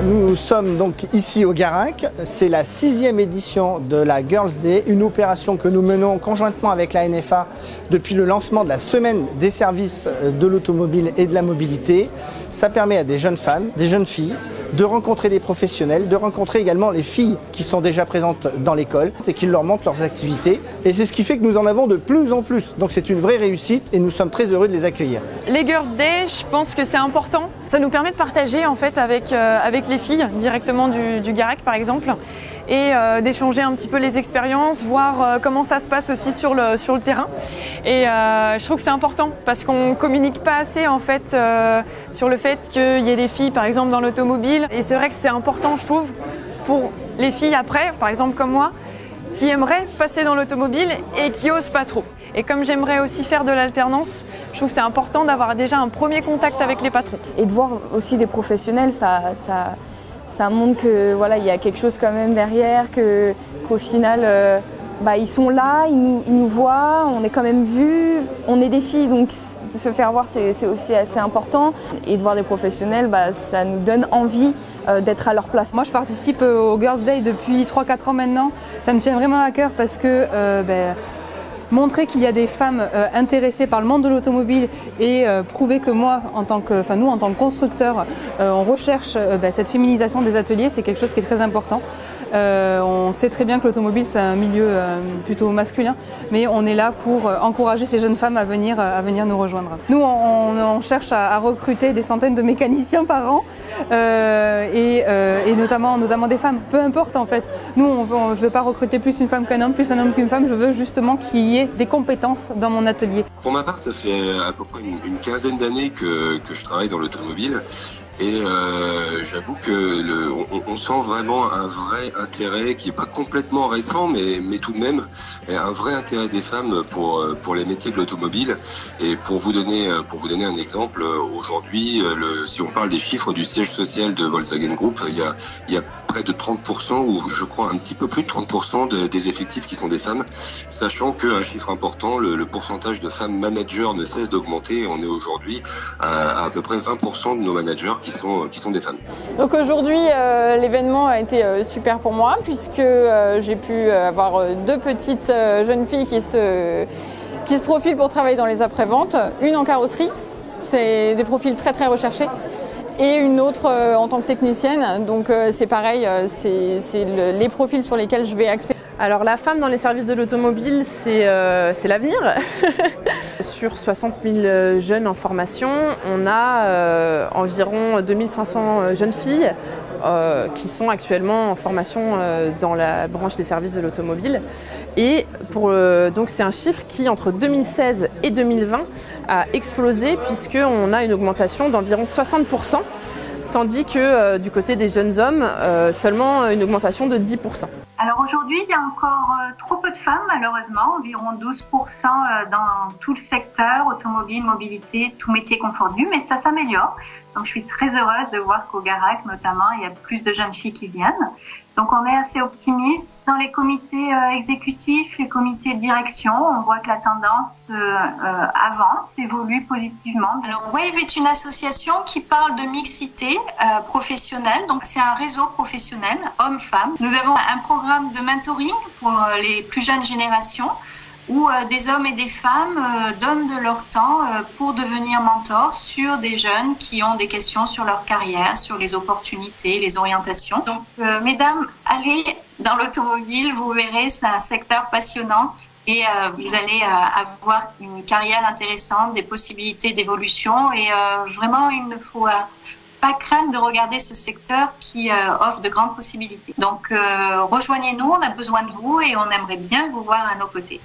Nous sommes donc ici au Garac, c'est la 6e édition de la Girls Day, une opération que nous menons conjointement avec la NFA depuis le lancement de la semaine des services de l'automobile et de la mobilité. Ça permet à des jeunes femmes, des jeunes filles, de rencontrer des professionnels, de rencontrer également les filles qui sont déjà présentes dans l'école et qui leur montrent leurs activités. Et c'est ce qui fait que nous en avons de plus en plus. Donc c'est une vraie réussite et nous sommes très heureux de les accueillir. Les Girls Day, je pense que c'est important. Ça nous permet de partager en fait avec les filles directement du Garac par exemple et d'échanger un petit peu les expériences, voir comment ça se passe aussi sur le terrain. Et je trouve que c'est important parce qu'on communique pas assez en fait sur le fait qu'il y ait des filles par exemple dans l'automobile. Et c'est vrai que c'est important je trouve pour les filles après, par exemple comme moi, qui aimeraient passer dans l'automobile et qui osent pas trop. Et comme j'aimerais aussi faire de l'alternance, je trouve que c'est important d'avoir déjà un premier contact avec les patrons. Et de voir aussi des professionnels, ça montre que voilà, il y a quelque chose quand même derrière, qu'au final, ils sont là, ils nous voient, on est quand même vus, on est des filles, donc se faire voir c'est aussi assez important. Et de voir des professionnels, ça nous donne envie d'être à leur place. Moi je participe au Girls Day depuis 3-4 ans maintenant. Ça me tient vraiment à cœur parce que montrer qu'il y a des femmes intéressées par le monde de l'automobile et prouver que nous en tant que constructeurs, on recherche cette féminisation des ateliers, c'est quelque chose qui est très important. On sait très bien que l'automobile c'est un milieu plutôt masculin, mais on est là pour encourager ces jeunes femmes à venir nous rejoindre. Nous on cherche à recruter des centaines de mécaniciens par an et notamment des femmes, peu importe en fait. Nous je ne veux pas recruter plus une femme qu'un homme, plus un homme qu'une femme, je veux justement qu'il y ait des compétences dans mon atelier. Pour ma part, ça fait à peu près une quinzaine d'années que je travaille dans l'automobile et j'avoue que on sent vraiment un vrai intérêt qui est pas complètement récent, mais tout de même un vrai intérêt des femmes pour les métiers de l'automobile. Et pour vous donner un exemple, aujourd'hui, si on parle des chiffres du siège social de Volkswagen Group, il y a près de 30%, ou je crois un petit peu plus de 30% des effectifs qui sont des femmes, sachant qu'un chiffre important, le pourcentage de femmes managers ne cesse d'augmenter. On est aujourd'hui à peu près 20% de nos managers qui sont des femmes. Donc aujourd'hui, l'événement a été super pour moi puisque j'ai pu avoir deux petites jeunes filles qui se profilent pour travailler dans les après-ventes, une en carrosserie, c'est des profils très très recherchés, et une autre en tant que technicienne. Donc c'est pareil, c'est les profils sur lesquels je vais axer. Alors la femme dans les services de l'automobile, c'est l'avenir. Sur 60 000 jeunes en formation, on a environ 2500 jeunes filles qui sont actuellement en formation dans la branche des services de l'automobile. Et donc c'est un chiffre qui, entre 2016 et 2020, a explosé puisqu'on a une augmentation d'environ 60%, tandis que du côté des jeunes hommes, seulement une augmentation de 10%. Alors aujourd'hui, il y a encore trop peu de femmes, malheureusement, environ 12% dans tout le secteur, automobile, mobilité, tout métier confondu, mais ça s'améliore. Donc je suis très heureuse de voir qu'au Garac, notamment, il y a plus de jeunes filles qui viennent. Donc on est assez optimiste. Dans les comités exécutifs, les comités de direction, on voit que la tendance avance, évolue positivement. Alors WAVE est une association qui parle de mixité professionnelle. Donc c'est un réseau professionnel, hommes-femmes. Nous avons un programme de mentoring pour les plus jeunes générations où des hommes et des femmes donnent de leur temps pour devenir mentors sur des jeunes qui ont des questions sur leur carrière, sur les opportunités, les orientations. Donc, mesdames, allez dans l'automobile, vous verrez, c'est un secteur passionnant et vous allez avoir une carrière intéressante, des possibilités d'évolution et vraiment, il ne faut pas craindre de regarder ce secteur qui offre de grandes possibilités. Donc, rejoignez-nous, on a besoin de vous et on aimerait bien vous voir à nos côtés.